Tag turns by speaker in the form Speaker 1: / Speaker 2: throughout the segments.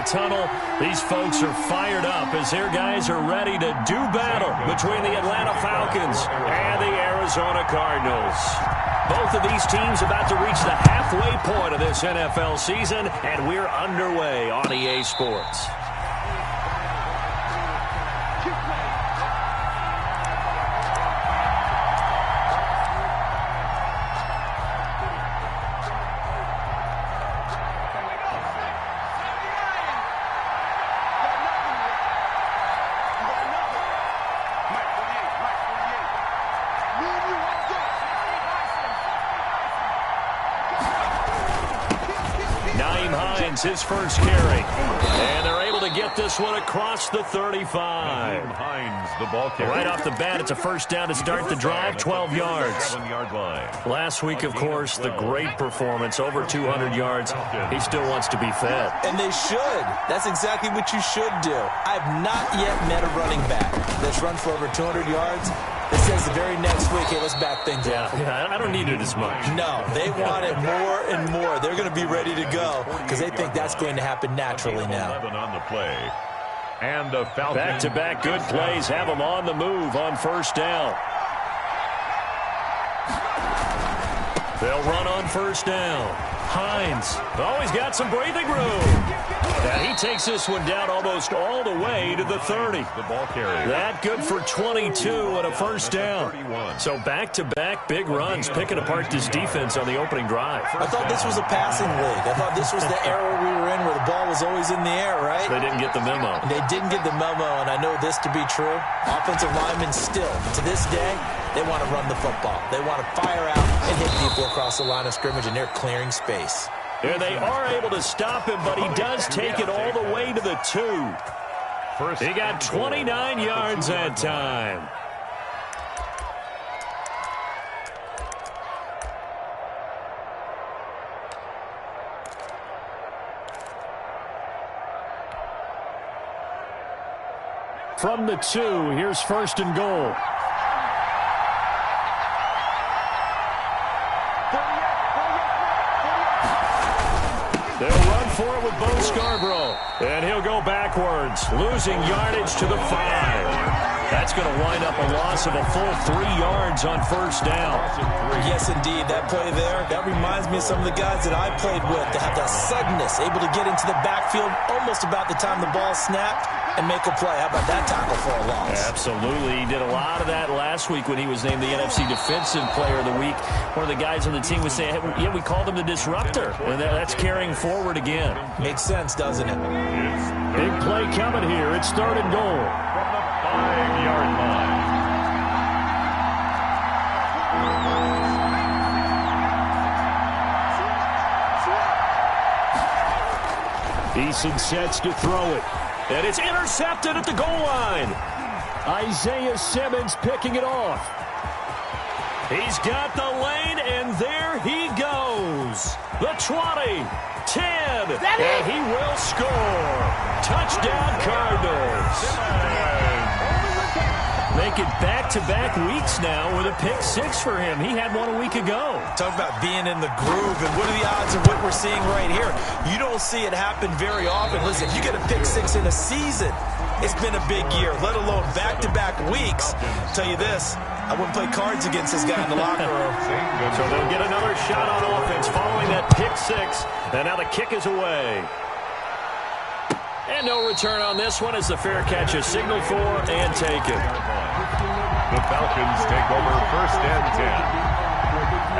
Speaker 1: tunnel. These folks are fired up as their guys are ready to do battle between the Atlanta Falcons and the Arizona Cardinals. Both of these teams about to reach the halfway point of this NFL season, and we're underway on EA Sports. His first carry, and they're able to get this one across the 35.
Speaker 2: The ball
Speaker 1: right off the bat, it's a first down to start the drive, 12 yards.
Speaker 2: 7-yard line.
Speaker 1: Last week, of course, the great performance, over 200 yards. He still wants to be fed.
Speaker 3: And they should. That's exactly what you should do. I've not yet met a running back that's run for over 200 yards. It says the very next week, hey, let's back things up.
Speaker 1: Yeah, I don't need it as much.
Speaker 3: No, they want it more and more. They're going to be ready to go because they think that's going to happen naturally now.
Speaker 2: 11 on the play. And the Falcons.
Speaker 1: Back-to-back good plays have them on the move on first down. They'll run on first down. Hines. Oh, he's got some breathing room. And he takes this one down almost all the way to the 30.
Speaker 2: The ball carrier.
Speaker 1: That good for 22 and a first down. So back-to-back big runs, picking apart this defense on the opening drive.
Speaker 3: I thought this was a passing league. I thought this was the era we were in where the ball was always in the air, right?
Speaker 1: They didn't get the memo.
Speaker 3: They didn't get the memo, and I know this to be true. Offensive linemen still, to this day, they want to run the football. They want to fire out and hit people across the line of scrimmage, and they're clearing space.
Speaker 1: And they are able to stop him, but he does take it all the way to the 2. He got 29 yards that time. From the 2, here's first and goal. They'll run for it with Bo Scarborough. And he'll go backwards, losing yardage to the 5. That's going to wind up a loss of a full 3 yards on first down.
Speaker 3: Yes, indeed. That play there, that reminds me of some of the guys that I played with to have that suddenness, able to get into the backfield almost about the time the ball snapped and make a play. How about that tackle for a loss?
Speaker 1: Absolutely. He did a lot of that last week when he was named the NFC Defensive Player of the Week. One of the guys on the team was saying, hey, yeah, we called him the disruptor. And that's carrying forward again.
Speaker 3: Makes sense, doesn't it?
Speaker 1: Big play coming here. It's third and goal.
Speaker 2: From the 5-yard line.
Speaker 1: Eason sets to throw it. And it's intercepted at the goal line. Isaiah Simmons picking it off. He's got the lane, and there he goes. The 20, 10, and he will score. Touchdown, Cardinals. Make it back-to-back weeks now with a pick 6 for him. He had one a week ago.
Speaker 3: Talk about being in the groove, and what are the odds of what we're seeing right here? You don't see it happen very often. Listen, if you get a pick 6 in a season, it's been a big year, let alone back-to-back weeks. I'll tell you this, I wouldn't play cards against this guy in the locker room.
Speaker 1: So they'll get another shot on offense following that pick 6, and now the kick is away. And no return on this one as the fair catch is signaled for and taken.
Speaker 2: The Falcons take over first and 10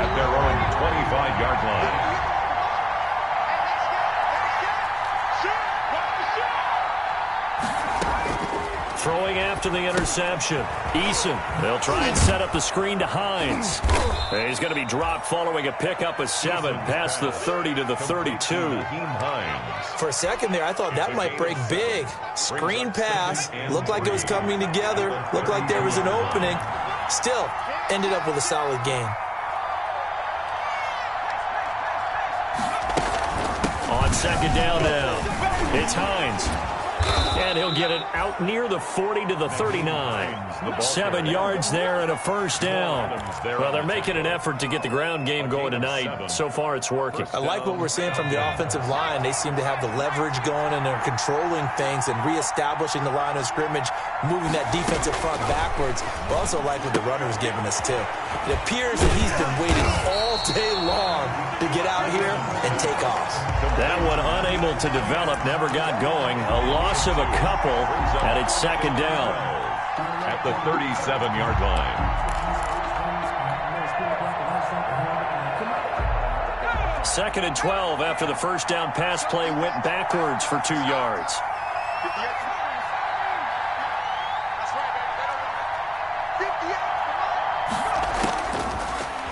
Speaker 2: at their own 25-yard line.
Speaker 1: Throwing after the interception. Eason, they'll try and set up the screen to Hines. And he's going to be dropped following a pickup of 7 past the 30 to the 32.
Speaker 3: For a second there, I thought that might break big. Screen pass. Looked like it was coming together. Looked like there was an opening. Still, ended up with a solid game.
Speaker 1: On second down now, it's Hines. And he'll get it out near the 40 to the 39. 7 yards there and a first down. Well, they're making an effort to get the ground game going tonight. So far, it's working.
Speaker 3: I like what we're seeing from the offensive line. They seem to have the leverage going, and they're controlling things and reestablishing the line of scrimmage, moving that defensive front backwards. But also like what the runner's giving us, too. It appears that he's been waiting all day long to get out here and take off.
Speaker 1: That one unable to develop, never got going. A loss of a couple, and it's second down.
Speaker 2: At the 37-yard line.
Speaker 1: Second and 12 after the first down pass play went backwards for 2 yards.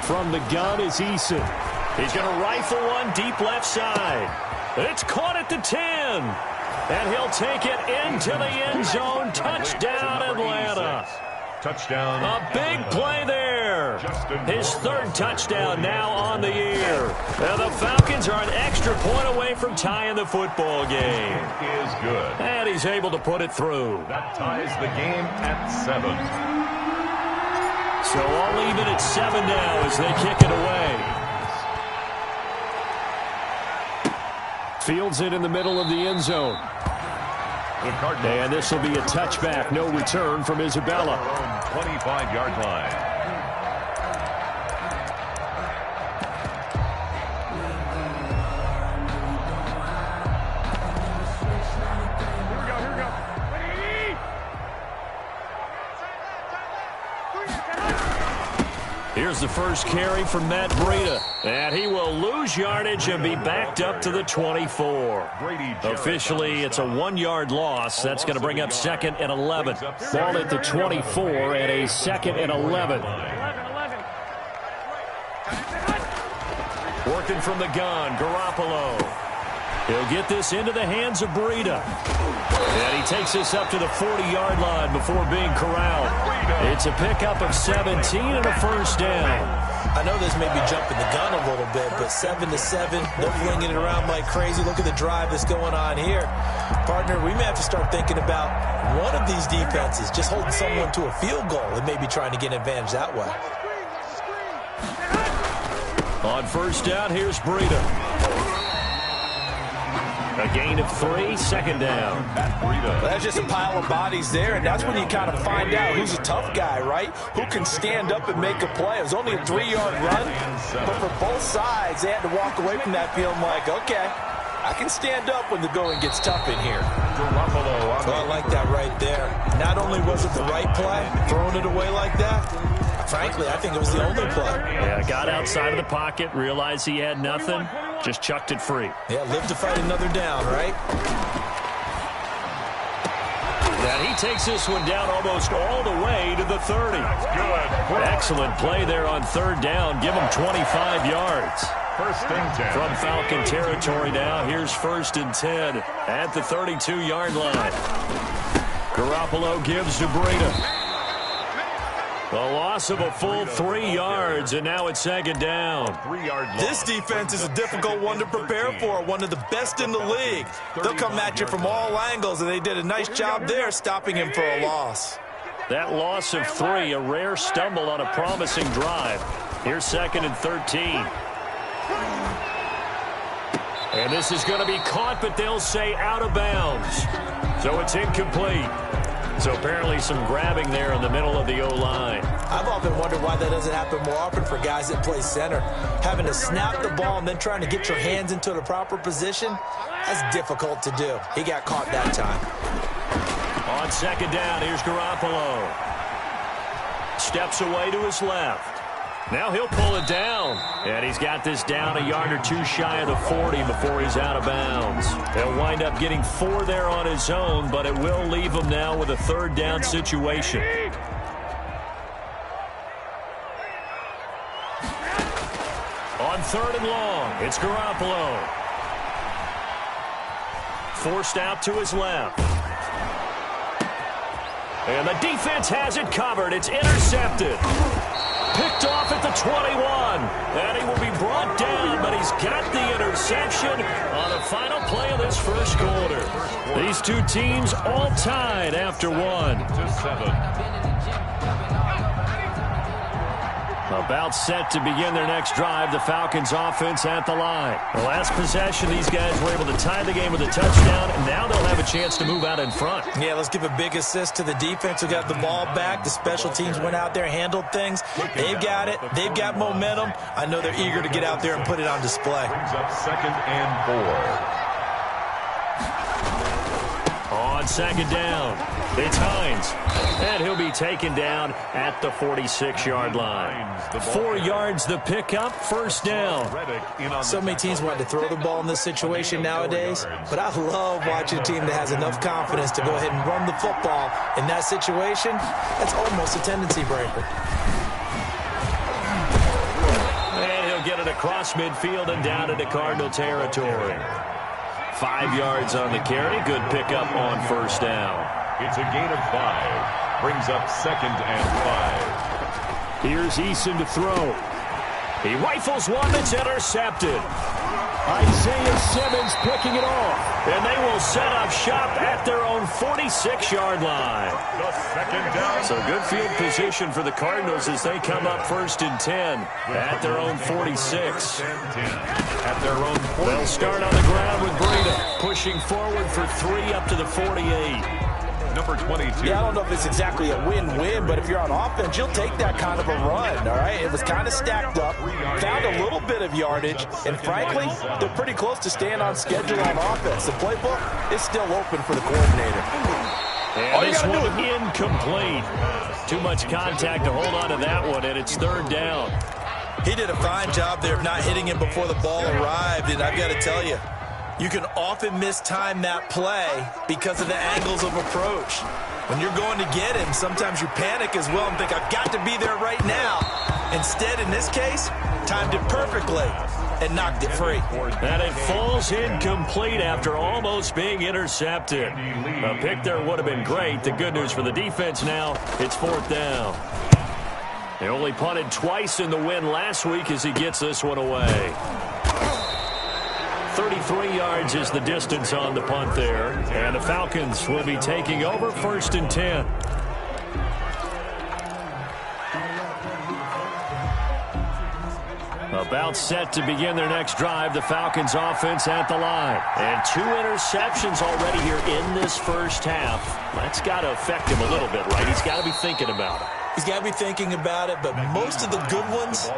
Speaker 1: From the gun is Eason. He's going to rifle one deep left side. It's caught at the 10. And he'll take it into the end zone. Touchdown, Atlanta.
Speaker 2: Touchdown.
Speaker 1: A big play there. His third touchdown now on the year. And the Falcons are an extra point away from tying the football game.
Speaker 2: Is good.
Speaker 1: And he's able to put it through.
Speaker 2: That ties the game at 7.
Speaker 1: So all even at 7 now as they kick it away. Fields it in the middle of the end zone. And this will be a touchback. No return from Isabella.
Speaker 2: 25-yard line.
Speaker 1: Here's the first carry from Matt Breida. And he will lose yardage and be backed up to the 24. Officially, it's a 1-yard loss. That's going to bring up 2nd and 11. Ball at the 24 and a 2nd and 11. Working from the gun, Garoppolo. He'll get this into the hands of Breida. And he takes this up to the 40-yard line before being corralled. It's a pickup of 17 and a first down.
Speaker 3: I know this may be jumping the gun a little bit, but 7-7, they're flinging it around like crazy. Look at the drive that's going on here. Partner, we may have to start thinking about one of these defenses just holding someone to a field goal and maybe trying to get an advantage that way.
Speaker 1: On first down, here's Breida. A gain of 3, second down.
Speaker 3: That's just a pile of bodies there, and that's when you kind of find out who's a tough guy, right? Who can stand up and make a play. It was only a 3-yard run, but for both sides, they had to walk away from that feeling like, okay, I can stand up when the going gets tough in here. So I like that right there. Not only was it the right play, throwing it away like that, frankly, I think it was the only play.
Speaker 1: Yeah, got outside of the pocket, realized he had nothing, just chucked it free.
Speaker 3: Yeah, live to fight another down, right?
Speaker 1: And he takes this one down almost all the way to the 30. Excellent play there on third down. Give him 25 yards.
Speaker 2: First and 10.
Speaker 1: From Falcon territory now, here's 1st and 10 at the 32-yard line. Garoppolo gives to Breida. A loss of a full 3 yards, and now it's 2nd down.
Speaker 2: 3-yard loss.
Speaker 3: This defense is a difficult one to prepare for, one of the best in the league. They'll come at you from all angles, and they did a nice job there stopping him for a loss.
Speaker 1: That loss of 3, a rare stumble on a promising drive. Here's 2nd and 13. And this is going to be caught, but they'll say out of bounds. So it's incomplete. So apparently some grabbing there in the middle of the O-line.
Speaker 3: I've often wondered why that doesn't happen more often for guys that play center. Having to snap the ball and then trying to get your hands into the proper position, that's difficult to do. He got caught that time.
Speaker 1: On 2nd down, here's Garoppolo. Steps away to his left. Now he'll pull it down. And he's got this down a yard or 2 shy of the 40 before he's out of bounds. He'll wind up getting 4 there on his own, but it will leave him now with a 3rd down situation. On 3rd and long, it's Garoppolo. Forced out to his left. And the defense has it covered. It's intercepted. Picked off at the 21. And he will be brought down, but he's got the interception on the final play of this first quarter. These These two teams all tied after one.
Speaker 2: 7.
Speaker 1: About set to begin their next drive, the Falcons offense at the line. The last possession, these guys were able to tie the game with a touchdown, and now they'll have a chance to move out in front.
Speaker 3: Yeah, let's give a big assist to the defense who got the ball back. The special teams went out there, handled things. They've got it. They've got momentum. I know they're eager to get out there and put it on display.
Speaker 2: Brings up 2nd and 4.
Speaker 1: On 2nd down, it's Hines, and he'll be taken down at the 46-yard line. 4 yards the pickup, 1st down.
Speaker 3: So many teams want to throw the ball in this situation nowadays, but I love watching a team that has enough confidence to go ahead and run the football. In that situation, that's almost a tendency breaker.
Speaker 1: And he'll get it across midfield and down into Cardinal territory. 5 yards on the carry. Good pickup on 1st down.
Speaker 2: It's a gain of 5. Brings up 2nd and 5.
Speaker 1: Here's Eason to throw. He rifles one that's intercepted. Isaiah Simmons picking it off. And they will set up shop at their own 46-yard line.
Speaker 2: The 2nd down.
Speaker 1: So good field position for the Cardinals as they come up 1st and 10 at their own 46.
Speaker 2: At their own 40.
Speaker 1: They'll start on the ground with Breida, pushing forward for 3 up to the 48.
Speaker 2: Number 22.
Speaker 3: Yeah, I don't know if it's exactly a win-win, but if you're on offense, you'll take that kind of a run, all right? It was kind of stacked up, found a little bit of yardage, and frankly, they're pretty close to staying on schedule on offense. The playbook is still open for the coordinator.
Speaker 1: And this one incomplete. Too much contact to hold on to that one, and it's 3rd down.
Speaker 3: He did a fine job there of not hitting him before the ball arrived, and I've got to tell you, you can often mistime that play because of the angles of approach. When you're going to get him, sometimes you panic as well and think, I've got to be there right now. Instead, in this case, timed it perfectly and knocked it free.
Speaker 1: And it falls incomplete after almost being intercepted. A pick there would have been great. The good news for the defense now, it's 4th down. They only punted twice in the win last week as he gets this one away. 33 yards is the distance on the punt there. And the Falcons will be taking over 1st and 10. About set to begin their next drive, the Falcons offense at the line. And 2 interceptions already here in this first half. That's got to affect him a little bit, right? He's got to be thinking about it.
Speaker 3: He's got to be thinking about it, but most of the good ones,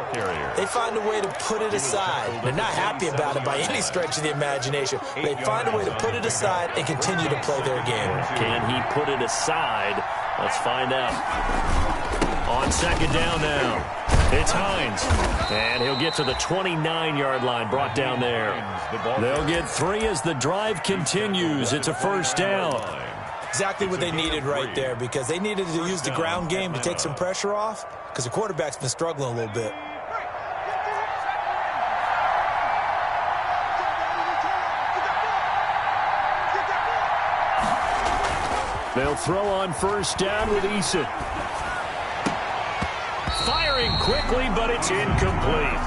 Speaker 3: they find a way to put it aside. They're not happy about it by any stretch of the imagination. They find a way to put it aside and continue to play their game.
Speaker 1: Can he put it aside? Let's find out. On 2nd down now, it's Hines. And he'll get to the 29-yard line, brought down there. They'll get 3 as the drive continues. It's a 1st down.
Speaker 3: Exactly what they needed right there, because they needed to use the ground game to take some pressure off, because the quarterback's been struggling a little bit.
Speaker 1: They'll throw on 1st down with Eason. Firing quickly, but it's incomplete.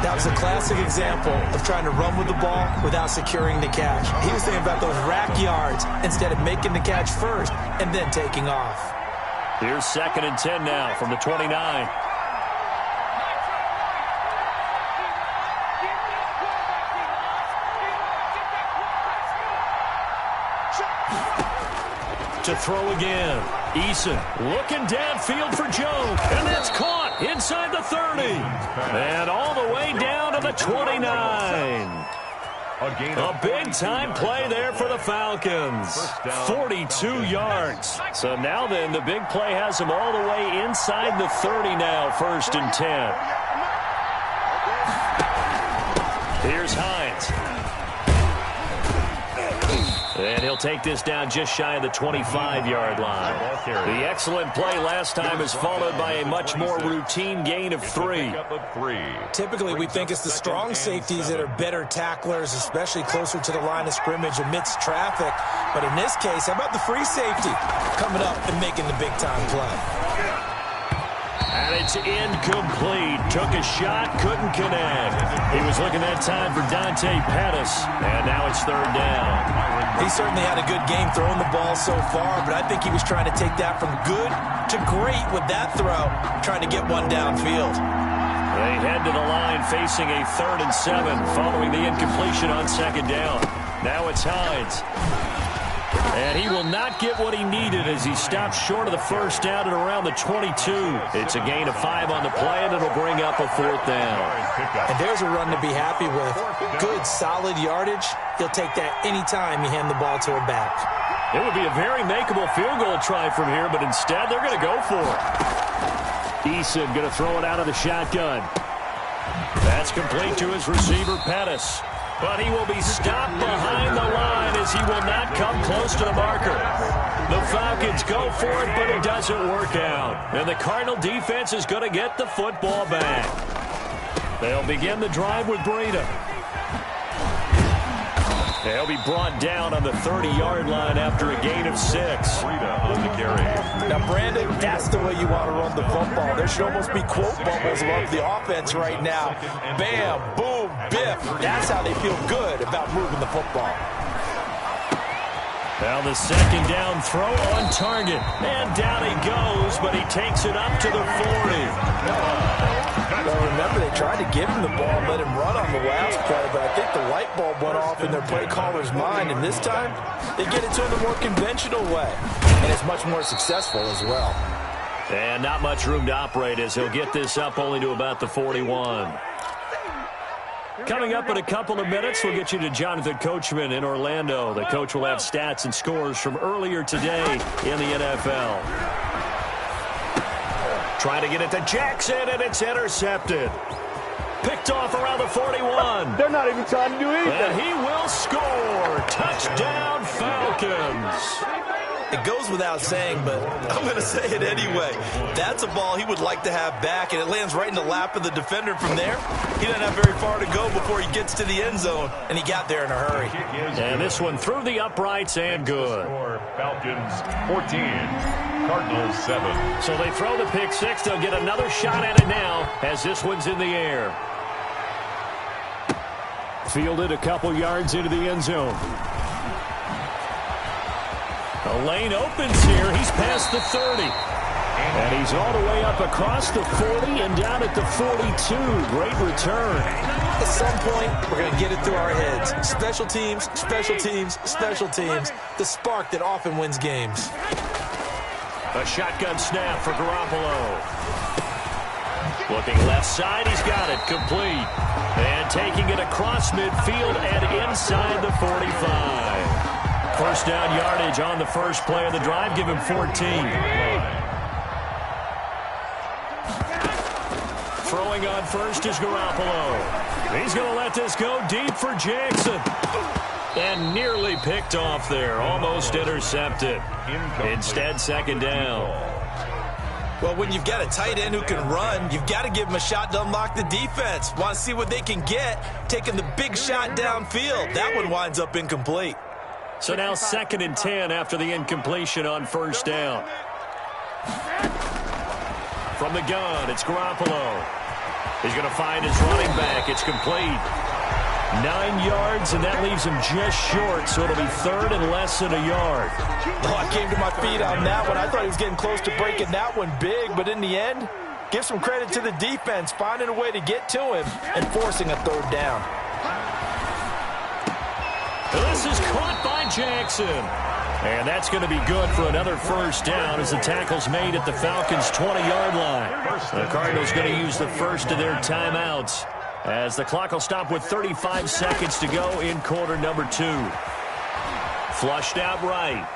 Speaker 3: That was a classic example of trying to run with the ball without securing the catch. He was thinking about those rack yards instead of making the catch first and then taking off.
Speaker 1: Here's 2nd and 10 now from the 29. To throw again. Eason looking downfield for Joe. And that's caught inside the 30. And all the way down to the 29. A big-time play there for the Falcons. 42 yards. So now then, the big play has them all the way inside the 30 now, 1st and 10. Here's Hines. And he'll take this down just shy of the 25-yard line. The excellent play last time is followed by a much more routine gain of 3.
Speaker 3: Typically, we think it's the strong safeties that are better tacklers, especially closer to the line of scrimmage amidst traffic. But in this case, how about the free safety coming up and making the big-time play?
Speaker 1: And it's incomplete. Took a shot, couldn't connect. He was looking that time for Dante Pettis, and now it's third down.
Speaker 3: He certainly had a good game throwing the ball so far, but I think he was trying to take that from good to great with that throw, trying to get one downfield.
Speaker 1: They head to the line facing a 3rd and 7 following the incompletion on second down. Now it's Hines. And he will not get what he needed as he stops short of the first down at around the 22. It's a gain of 5 on the play, and it'll bring up a 4th down.
Speaker 3: And there's a run to be happy with. Good, solid yardage. He'll take that anytime you hand the ball to a back.
Speaker 1: It would be a very makeable field goal try from here, but instead they're going to go for it. Eason going to throw it out of the shotgun. That's complete to his receiver, Pettis. But he will be stopped behind the line as he will not come close to the marker. The Falcons go for it, but it doesn't work out. And the Cardinal defense is going to get the football back. They'll begin the drive with Breida. They'll be brought down on the 30-yard line after a gain of 6.
Speaker 2: Breida on the carry.
Speaker 3: Now, Brandon, that's the way you want to run the football. There should almost be quote bubbles above the offense right now. Bam, boom, biff. That's how they feel good about moving the football.
Speaker 1: Now the second down throw on target. And down he goes, but he takes it up to the 40.
Speaker 3: Well, remember, they tried to give him the ball and let him run on the last play, but I think the light bulb went off in their play caller's mind, and this time they get it to him the more conventional way, and it's much more successful as well.
Speaker 1: And not much room to operate as he'll get this up only to about the 41. Coming up in a couple of minutes, we'll get you to Jonathan Coachman in Orlando. The coach will have stats and scores from earlier today in the NFL. Trying to get it to Jackson, and it's intercepted. Picked off around the 41.
Speaker 4: They're not even trying to do anything.
Speaker 1: And he will score. Touchdown, Falcons.
Speaker 3: It goes without saying, but I'm going to say it anyway. That's a ball he would like to have back, and it lands right in the lap of the defender from there. He doesn't have very far to go before he gets to the end zone, and he got there in a hurry.
Speaker 1: And this one through the uprights and good.
Speaker 2: Falcons 14. Cardinals 7.
Speaker 1: So they throw the pick six. They'll get another shot at it now as this one's in the air. Fielded a couple yards into the end zone. The lane opens here. He's past the 30. And he's all the way up across the 40 and down at the 42. Great return.
Speaker 3: At some point, we're going to get it through our heads. Special teams, special teams, special teams. The spark that often wins games.
Speaker 1: A shotgun snap for Garoppolo. Looking left side, he's got it. Complete. And taking it across midfield and inside the 45. First down yardage on the first play of the drive. Give him 14. Throwing on first is Garoppolo. He's going to let this go deep for Jackson. And nearly picked off there. Almost intercepted. Instead, second down.
Speaker 3: Well, when you've got a tight end who can run, you've got to give him a shot to unlock the defense. Want to see what they can get, taking the big shot downfield. That one winds up incomplete.
Speaker 1: So now 2nd and 10 after the incompletion on first down. From the gun, it's Garoppolo. He's going to find his running back. It's complete. 9 yards, and that leaves him just short, so it'll be 3rd and less than a yard.
Speaker 3: Oh, I came to my feet on that one. I thought he was getting close to breaking that one big, but in the end, give some credit to the defense, finding a way to get to him and forcing a 3rd down.
Speaker 1: This is caught by Jackson. And that's going to be good for another first down as the tackle's made at the Falcons' 20-yard line. The Cardinals going to use the first of their timeouts as the clock will stop with 35 seconds to go in quarter number 2. Flushed out right.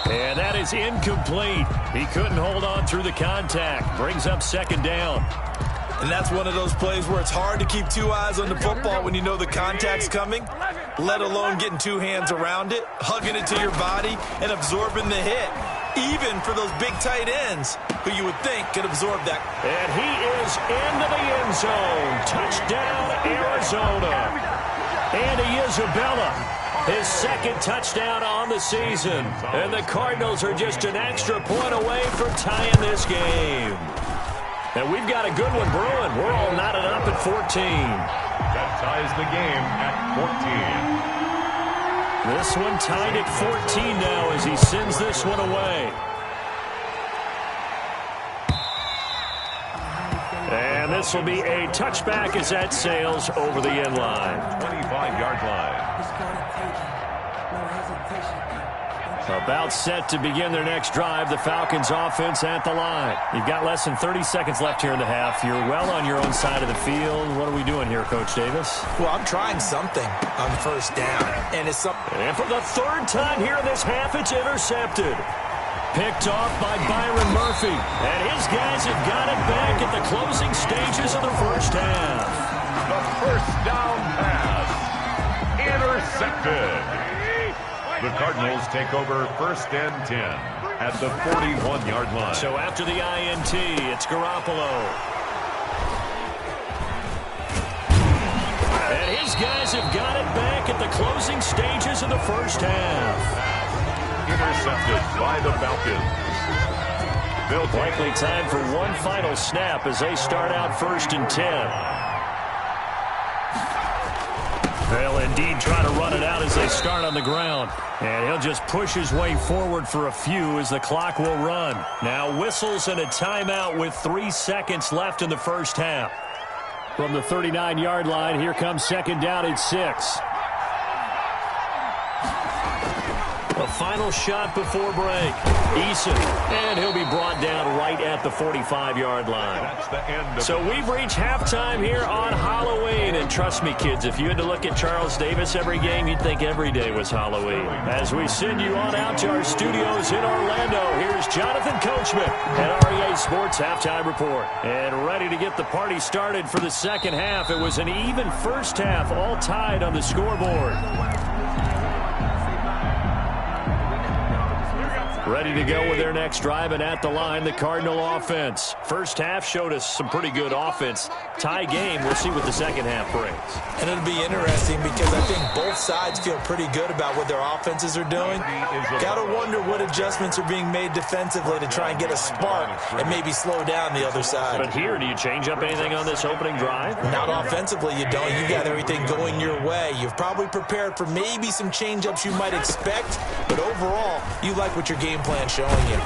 Speaker 1: And that is incomplete. He couldn't hold on through the contact. Brings up second down.
Speaker 3: And that's one of those plays where it's hard to keep 2 eyes on the football when you know the contact's coming, let alone getting 2 hands around it, hugging it to your body, and absorbing the hit. Even for those big tight ends who you would think could absorb that.
Speaker 1: And he is into the end zone. Touchdown, Arizona. Andy Isabella His second touchdown on the season. And the Cardinals are just an extra point away from tying this game. And we've got a good one brewing. We're all knotted up at 14.
Speaker 2: That ties the game at 14.
Speaker 1: This one tied at 14 now as he sends this one away. And this will be a touchback as that sails over the end line.
Speaker 2: 25-yard line.
Speaker 1: About set to begin their next drive. The Falcons offense at the line. You've got less than 30 seconds left here in the half. You're well on your own side of the field. What are we doing here, Coach Davis?
Speaker 3: Well, I'm trying something on first down. And
Speaker 1: for the third time here in this half, it's intercepted. Picked off by Byron Murphy. And his guys have got it back at the closing stages of the first half.
Speaker 2: The first down pass. Intercepted. The Cardinals take over first and 10 at the 41-yard line.
Speaker 1: So after the INT, it's Garoppolo. And his guys have got it back at the closing stages of the first half.
Speaker 2: Intercepted by the Falcons.
Speaker 1: Likely time for one final snap as they start out first and 10. They'll indeed try to run it out as they start on the ground. And he'll just push his way forward for a few as the clock will run. Now whistles and a timeout with 3 seconds left in the first half. From the 39-yard line, here comes second down at 6. A final shot before break. Eason, and he'll be brought down right at the 45-yard line.
Speaker 2: That's the end.
Speaker 1: So we've reached halftime here on Halloween. And trust me, kids, if you had to look at Charles Davis every game, you'd think every day was Halloween. As we send you on out to our studios in Orlando, here's Jonathan Coachman at REA Sports Halftime Report. And ready to get the party started for the second half. It was an even first half, all tied on the scoreboard. Ready to go with their next drive, and at the line, the Cardinal offense. First half showed us some pretty good offense. Tie game, we'll see what the second half brings.
Speaker 3: And it'll be interesting because I think both sides feel pretty good about what their offenses are doing. Got to wonder what adjustments are being made defensively to try and get a spark and maybe slow down the other side.
Speaker 1: But here, do you change up anything on this opening drive?
Speaker 3: Not offensively, you don't. You got everything going your way. You've probably prepared for maybe some change-ups you might expect, but overall, you like what your game plan showing you.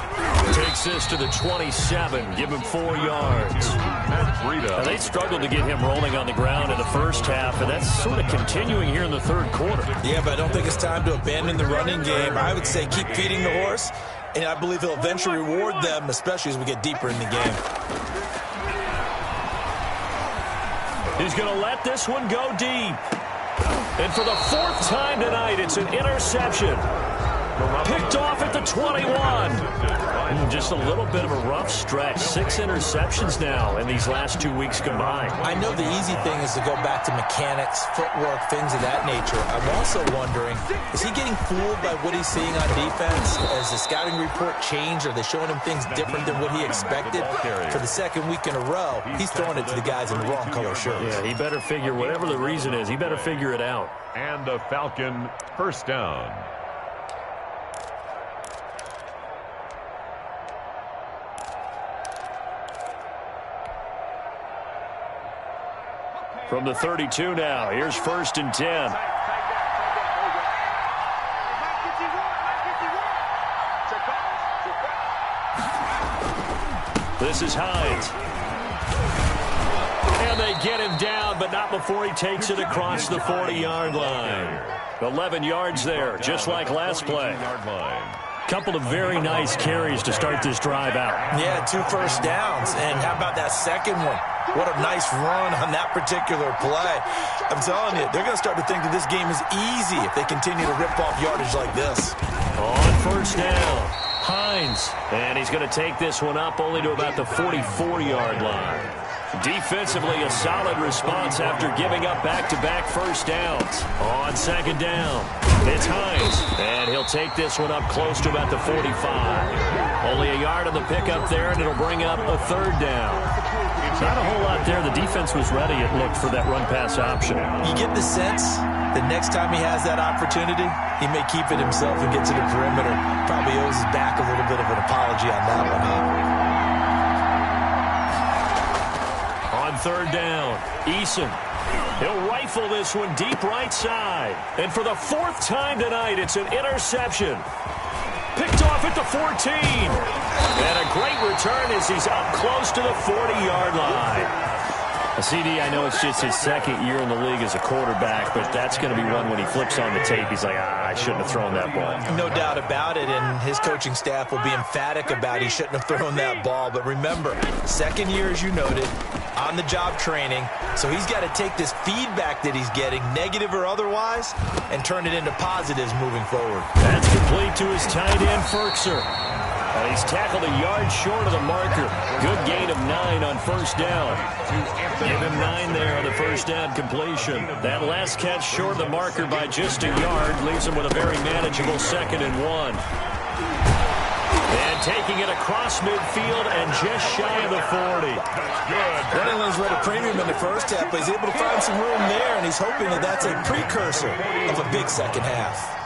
Speaker 1: Takes this to the 27, give him 4 yards. Now, they struggled to get him rolling on the ground in the first half, and that's sort of continuing here in the third quarter.
Speaker 3: Yeah, but I don't think it's time to abandon the running game. I would say keep feeding the horse, and I believe he'll eventually reward them, especially as we get deeper in the game.
Speaker 1: He's going to let this one go deep. And for the 4th time tonight, it's an interception. Picked off at the 21. Just a little bit of a rough stretch. 6 interceptions now in these last 2 weeks combined.
Speaker 3: I know the easy thing is to go back to mechanics, footwork, things of that nature. I'm also wondering, is he getting fooled by what he's seeing on defense? Has the scouting report changed? Are they showing him things different than what he expected? For the second week in a row, he's throwing it to the guys in the wrong color shirts.
Speaker 1: Yeah, he better figure, whatever the reason is, he better figure it out.
Speaker 2: And a Falcon first down.
Speaker 1: From the 32 now, here's first and 10. This is Hines. And they get him down, but not before he takes it across the 40-yard line. 11 yards there, just like last play. Couple of very nice carries to start this drive out.
Speaker 3: Yeah, 2 first downs. And how about that second one? What a nice run on that particular play. I'm telling you, they're going to start to think that this game is easy if they continue to rip off yardage like this.
Speaker 1: On first down, Hines. And he's going to take this one up only to about the 44-yard line. Defensively, a solid response after giving up back-to-back first downs. On second down, it's Hines. And he'll take this one up close to about the 45. Only a yard on the pickup there, and it'll bring up a third down. Not a whole lot there. The defense was ready, it looked, for that run-pass option.
Speaker 3: You get the sense the next time he has that opportunity, he may keep it himself and get to the perimeter. Probably owes his back a little bit of an apology on that one, huh?
Speaker 1: On third down, Eason. He'll rifle this one deep right side. And for the fourth time tonight, it's an interception. Picked off at the 14. And a great return as he's up close to the 40-yard line. CD, I know it's just his second year in the league as a quarterback, but that's going to be one when he flips on the tape. He's like, I shouldn't have thrown that ball.
Speaker 3: No doubt about it, and his coaching staff will be emphatic about he shouldn't have thrown that ball. But remember, second year, as you noted, on-the-job training, so he's got to take this feedback that he's getting, negative or otherwise, and turn it into positives moving forward.
Speaker 1: That's complete to his tight end, Ferkser. He's tackled a yard short of the marker. Good gain of 9 on first down. Give him 9 there on the first down completion. That last catch short of the marker by just a yard leaves him with a very manageable 2nd and 1. And taking it across midfield and just shy of the 40.
Speaker 3: Running lanes read a premium in the first half, but he's able to find some room there, and he's hoping that that's a precursor of a big second half.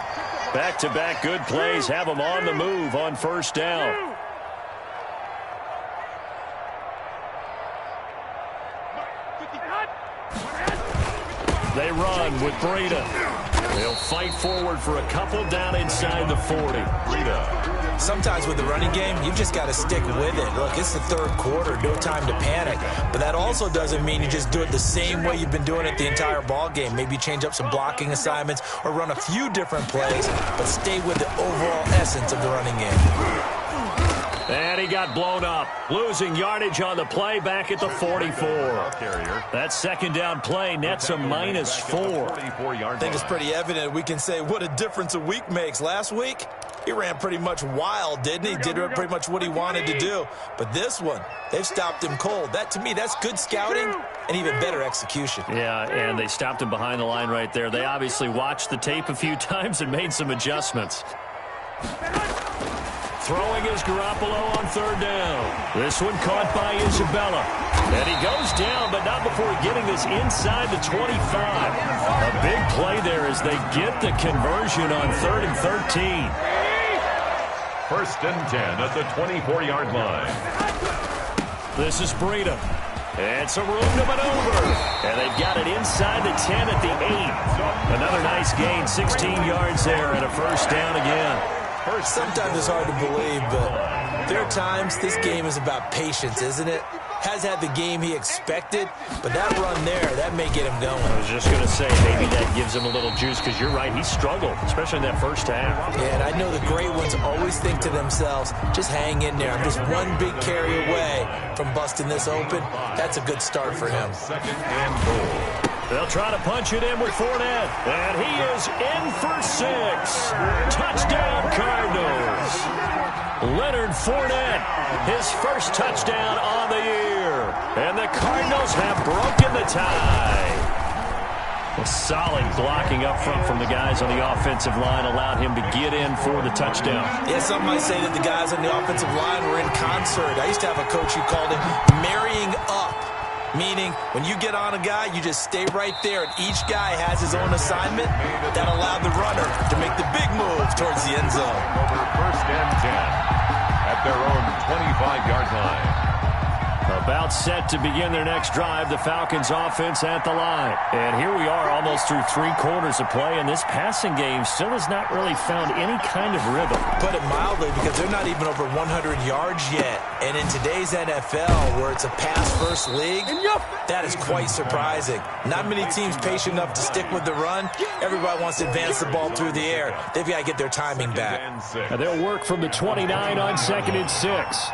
Speaker 1: Back-to-back good plays have him on the move on first down. They run with Breida. They'll fight forward for a couple down inside the 40. Breida.
Speaker 3: Sometimes with the running game, you've just got to stick with it. Look, it's the third quarter, no time to panic. But that also doesn't mean you just do it the same way you've been doing it the entire ball game. Maybe change up some blocking assignments or run a few different plays, but stay with the overall essence of the running game.
Speaker 1: And he got blown up, losing yardage on the play back at the 44. That second down play nets a -4.
Speaker 3: I think it's pretty evident we can say what a difference a week makes. Last week, he ran pretty much wild, didn't he? Did pretty much what he wanted to do. But this one, they've stopped him cold. That, to me, that's good scouting and even better execution.
Speaker 1: Yeah, and they stopped him behind the line right there. They obviously watched the tape a few times and made some adjustments. Throwing is Garoppolo on third down. This one caught by Isabella. And he goes down, but not before getting this inside the 25. A big play there as they get the conversion on 3rd and 13.
Speaker 2: 1st and 10 at the 24-yard line.
Speaker 1: This is Breida. And some room to maneuver. And they've got it inside the 10 at the 8. Another nice gain, 16 yards there and a first down again.
Speaker 3: Sometimes it's hard to believe, but there are times this game is about patience, isn't it? Has had the game he expected, but that run there, that may get him going.
Speaker 1: I was just going to say, maybe that gives him a little juice, because you're right, he struggled, especially in that first half.
Speaker 3: Yeah, and I know the great ones always think to themselves, just hang in there. I'm just one big carry away from busting this open. That's a good start for him.
Speaker 2: 2nd and goal.
Speaker 1: They'll try to punch it in with Fournette, and he is in for 6. Touchdown, Cardinals. Leonard Fournette, his first touchdown on the year. And the Cardinals have broken the tie. A solid blocking up front from the guys on the offensive line allowed him to get in for the touchdown.
Speaker 3: Yeah, some might say that the guys on the offensive line were in concert. I used to have a coach who called it marrying up. Meaning, when you get on a guy, you just stay right there, and each guy has his own assignment that allowed the runner to make the big move towards the end zone.
Speaker 2: Over 1st and 10 at their own 25-yard line.
Speaker 1: About set to begin their next drive, the Falcons offense at the line. And here we are almost through 3 quarters of play, and this passing game still has not really found any kind of rhythm.
Speaker 3: Put it mildly, because they're not even over 100 yards yet. And in today's NFL, where it's a pass-first league, that is quite surprising. Not many teams patient enough to stick with the run. Everybody wants to advance the ball through the air. They've got to get their timing back.
Speaker 1: And they'll work from the 29 on 2nd and 6.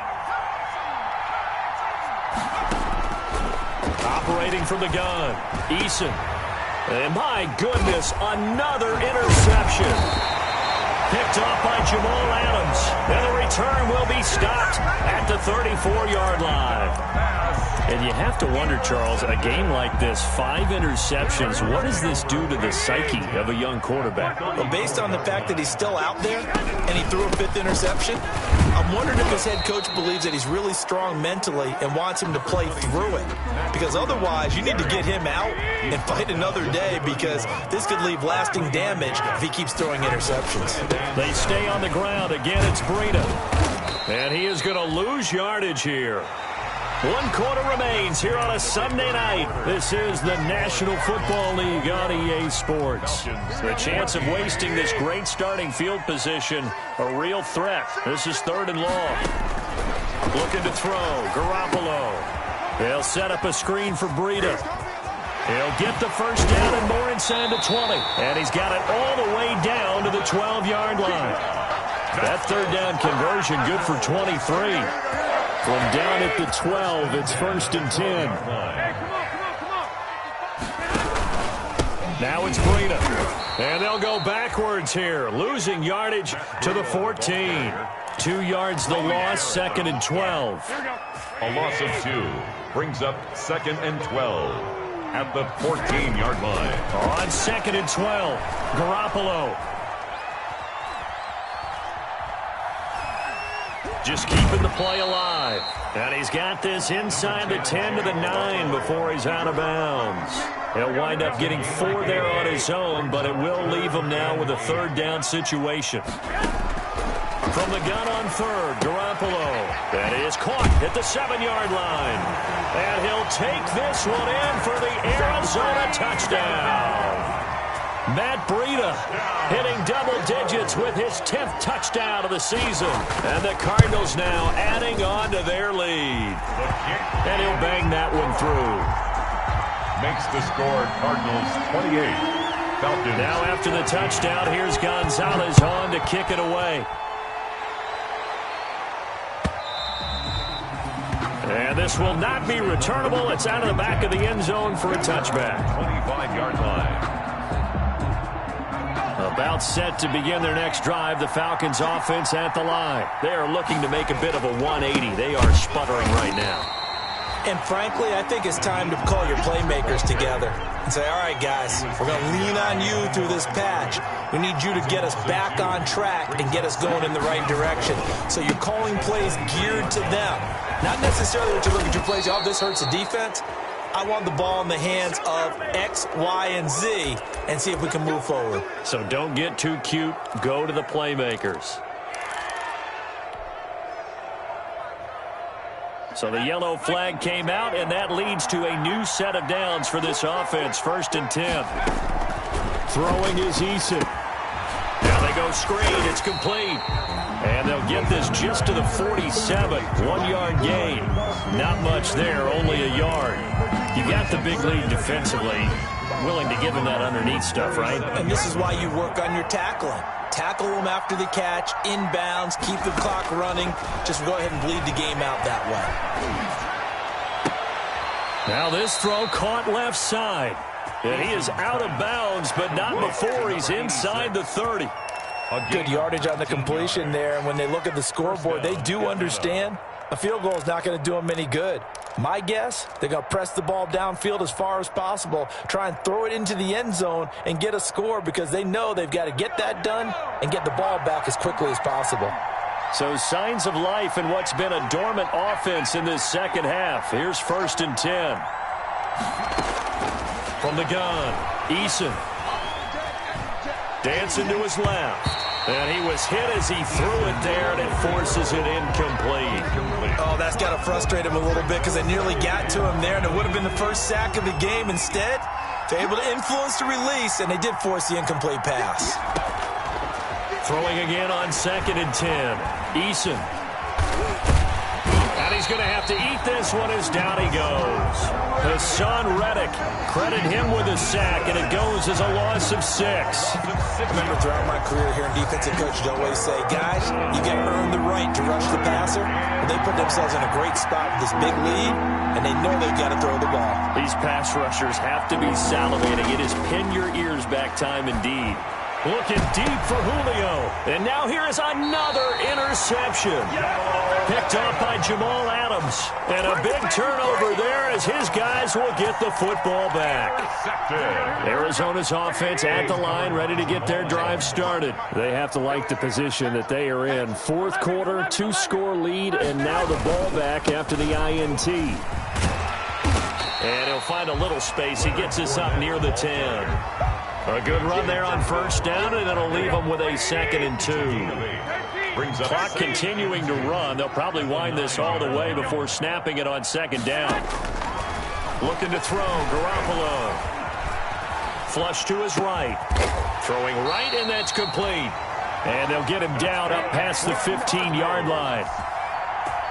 Speaker 1: Operating from the gun, Eason. And my goodness, another interception. Picked Picked off by Jamal Adams. And the return will be stopped at the 34-yard line. And you have to wonder, Charles, a game like this, 5 interceptions, what does this do to the psyche of a young quarterback?
Speaker 3: Well, based on the fact that he's still out there and he threw a 5th interception, I'm wondering if his head coach believes that he's really strong mentally and wants him to play through it. Because otherwise, you need to get him out and fight another day, because this could leave lasting damage if he keeps throwing interceptions.
Speaker 1: They stay on the ground. Again, it's Breida. And he is going to lose yardage here. 1 quarter remains here on a Sunday night. This is the National Football League on EA Sports. The chance of wasting this great starting field position, a real threat. This is 3rd and long. Looking to throw, Garoppolo. They'll set up a screen for Breida. He'll get the first down and more inside the 20. And he's got it all the way down to the 12-yard line. That 3rd down conversion good for 23. From down at the 12, it's 1st and 10. Now it's Breida. And they'll go backwards here, losing yardage to the 14. 2 yards the loss, 2nd and 12.
Speaker 2: A loss of 2 brings up 2nd and 12 at the 14-yard line.
Speaker 1: On 2nd and 12, Garoppolo. Just keeping the play alive. And he's got this inside the 10 to the 9 before he's out of bounds. He'll wind up getting 4 there on his own, but it will leave him now with a 3rd down situation. From the gun on 3rd, Garoppolo. That is caught at the 7-yard line. And he'll take this one in for the Arizona touchdown. Matt Breida hitting double digits with his 10th touchdown of the season. And the Cardinals now adding on to their lead. And he'll bang that one through.
Speaker 2: Makes the score Cardinals 28. Falcons.
Speaker 1: Now after the touchdown, here's Gonzalez on to kick it away. And this will not be returnable. It's out of the back of the end zone for a touchback.
Speaker 2: 25-yard line.
Speaker 1: About set to begin their next drive, the Falcons offense at the line. They are looking to make a bit of a 180. They are sputtering right now.
Speaker 3: And frankly, I think it's time to call your playmakers together and say, all right, guys, we're going to lean on you through this patch. We need you to get us back on track and get us going in the right direction. So you're calling plays geared to them. Not necessarily what you look at your plays, oh, this hurts the defense. I want the ball in the hands of X, Y, and Z and see if we can move forward.
Speaker 1: So don't get too cute. Go to the playmakers. So the yellow flag came out, and that leads to a new set of downs for this offense. 1st and 10. Throwing is Eason. Now they go screen. It's complete. And they'll get this just to the 47. 1-yard gain. Not much there, only a yard. You got the big lead defensively. Willing to give him that underneath stuff, right?
Speaker 3: And this is why you work on your tackling. Tackle them after the catch, inbounds, keep the clock running. Just go ahead and bleed the game out that way.
Speaker 1: Now this throw caught left side. And he is out of bounds, but not before he's inside the 30.
Speaker 3: Good yardage on the completion there. And when they look at the scoreboard, they do understand a field goal is not going to do them any good. My guess, they're going to press the ball downfield as far as possible, try and throw it into the end zone and get a score, because they know they've got to get that done and get the ball back as quickly as possible.
Speaker 1: So signs of life in what's been a dormant offense in this second half. Here's 1st and 10. From the gun, Eason. Dancing to his left. And he was hit as he threw it there, and it forces it incomplete.
Speaker 3: Oh, that's got to frustrate him a little bit, because they nearly got to him there, and it would have been the first sack of the game. Instead, they're able to influence the release, and they did force the incomplete pass.
Speaker 1: Throwing again on 2nd and 10. Eason. And he's going to have to eat this one as down he goes. Hassan Reddick, credit him with a sack, and it goes as a loss of 6.
Speaker 3: I remember throughout my career here in defensive coach, I'd always say, guys, you got to earn the right to rush the passer. And they put themselves in a great spot with this big lead, and they know they've got to throw the ball.
Speaker 1: These pass rushers have to be salivating. It is pin your ears back time indeed. Looking deep for Julio. And now here is another interception. Picked off by Jamal Adams. And a big turnover there as his guys will get the football back. Arizona's offense at the line, ready to get their drive started. They have to like the position that they are in. Fourth quarter, 2-score lead, and now the ball back after the INT. And he'll find a little space. He gets us up near the 10. A good run there on first down, and it'll leave them with a 2nd and 2. Clock continuing to run. They'll probably wind this all the way before snapping it on 2nd down. Looking to throw, Garoppolo. Flush to his right. Throwing right, and that's complete. And they'll get him down up past the 15-yard line.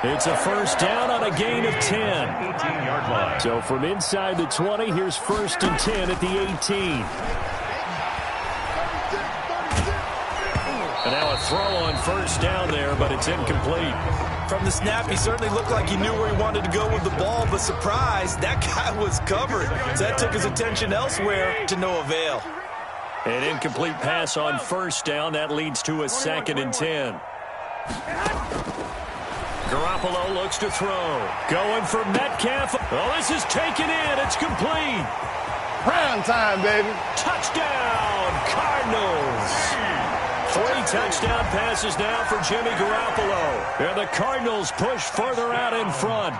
Speaker 1: It's a first down on a gain of 10.
Speaker 2: 18-yard line.
Speaker 1: So from inside the 20, here's 1st and 10 at the 18. And now a throw on first down there, but it's incomplete.
Speaker 3: From the snap, he certainly looked like he knew where he wanted to go with the ball, but surprise, that guy was covered. So that took his attention elsewhere to no avail.
Speaker 1: An incomplete pass on first down. That leads to a 2nd and 10. Garoppolo looks to throw. Going for Metcalf. Oh, this is taken in. It's complete.
Speaker 4: Prime time, baby.
Speaker 1: Touchdown, Cardinals. 3 touchdown passes now for Jimmy Garoppolo. And the Cardinals push further out in front.